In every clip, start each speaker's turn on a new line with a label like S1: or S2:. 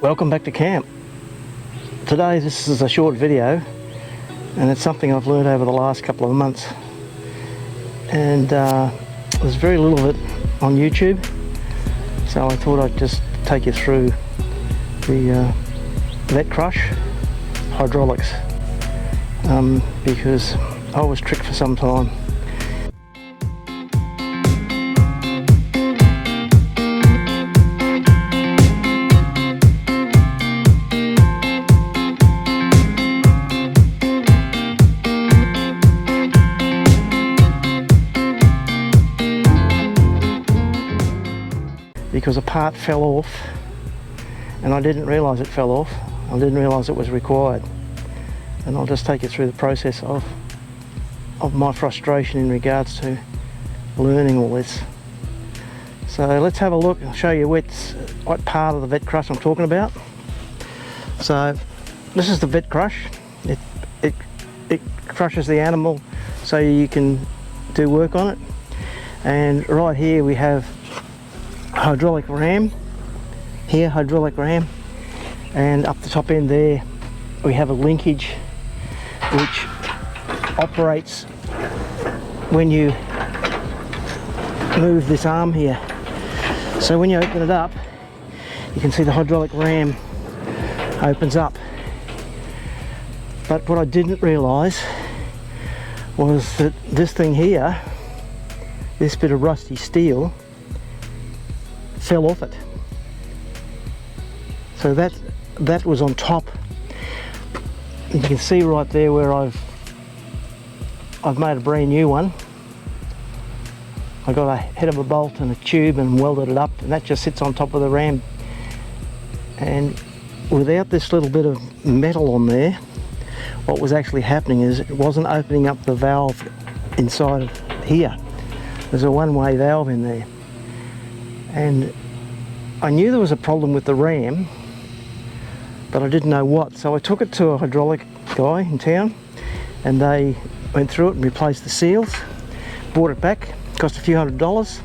S1: Welcome back to camp. Today this is a short video and it's something I've learned over the last couple of months, and there's very little of it on YouTube, so I thought I'd just take you through the vet crush hydraulics, because I was tricked for some time. Because a part fell off and I didn't realise it fell off. I didn't realise it was required, and I'll just take you through the process of my frustration in regards to learning all this. So let's have a look. I'll show you what part of the vet crush I'm talking about. So this is the vet crush. It crushes the animal so you can do work on it. And right here we have hydraulic ram, hydraulic ram, and up the top end there we have a linkage which operates when you move this arm here. So when you open it up, you can see the hydraulic ram opens up. But what I didn't realise was that this thing here, this bit of rusty steel, fell off it. So that was on top. You can see right there where I've made a brand new one. I got a head of a bolt and a tube and welded it up, and that just sits on top of the ram. And without this little bit of metal on there, what was actually happening is it wasn't opening up the valve inside here. There's a one-way valve in there. And I knew there was a problem with the ram, but I didn't know what. So I took it to a hydraulic guy in town, and they went through it and replaced the seals, brought it back, cost a few $100s.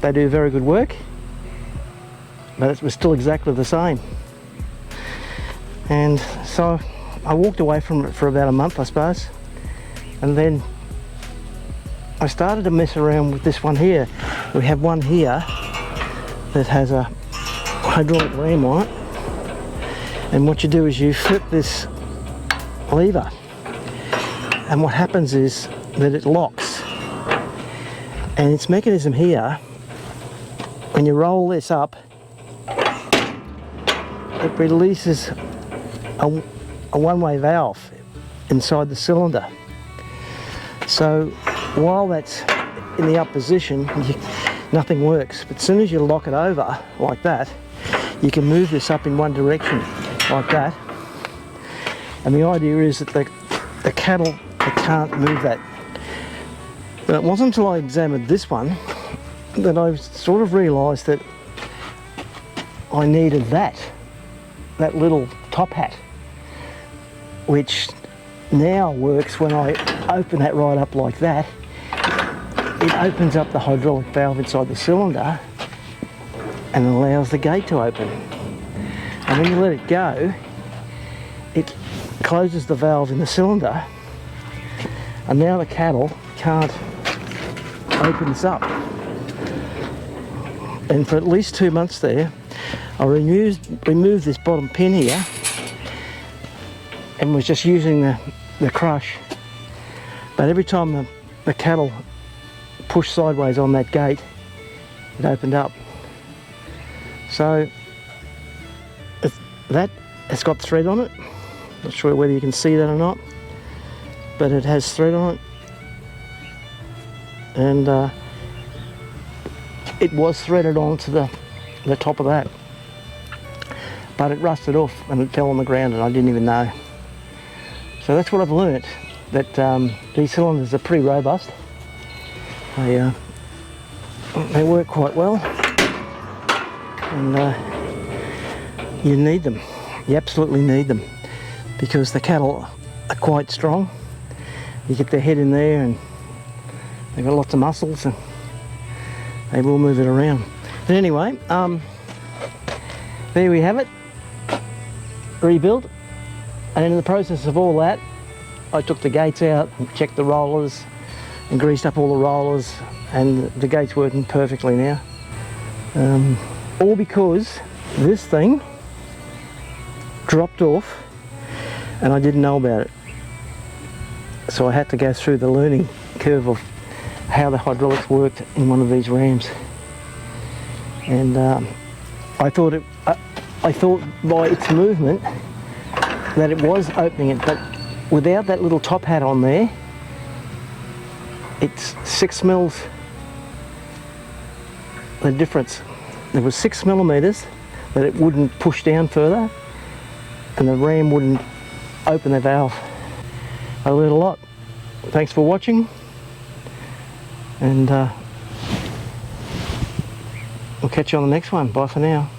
S1: They do very good work, but it was still exactly the same. And so I walked away from it for about a month, I suppose, and then I started to mess around with this one here. We have one here that has a hydraulic ram on it, and what you do is you flip this lever, and what happens is that it locks, and its mechanism here, when you roll this up, it releases a one-way valve inside the cylinder. So while that's in the up position, nothing works. But as soon as you lock it over like that, you can move this up in one direction like that. And the idea is that the cattle, they can't move that. But it wasn't until I examined this one that I sort of realised that I needed that little top hat, which now works when I open that right up like that. It opens up the hydraulic valve inside the cylinder and allows the gate to open. And when you let it go, it closes the valve in the cylinder, and now the cattle can't open this up. And for at least 2 months there, I removed this bottom pin here and was just using the crush. But every time the cattle pushed sideways on that gate, it opened up. So that has got thread on it. Not sure whether you can see that or not, but it has thread on it. And it was threaded onto the top of that, but it rusted off and it fell on the ground, and I didn't even know. So that's what I've learnt, that these cylinders are pretty robust. They work quite well, and you need them. You absolutely need them, because the cattle are quite strong. You get their head in there and they've got lots of muscles and they will move it around. But anyway, there we have it, rebuilt. And in the process of all that, I took the gates out and checked the rollers and greased up all the rollers, and the gate's working perfectly now. All because this thing dropped off and I didn't know about it. So I had to go through the learning curve of how the hydraulics worked in one of these rams. And I thought by its movement that it was opening it, but without that little top hat on there, it's 6 mils the difference. There was 6 millimeters that it wouldn't push down further, and the ram wouldn't open the valve. I learned a lot. Thanks for watching, and we'll catch you on the next one. Bye for now.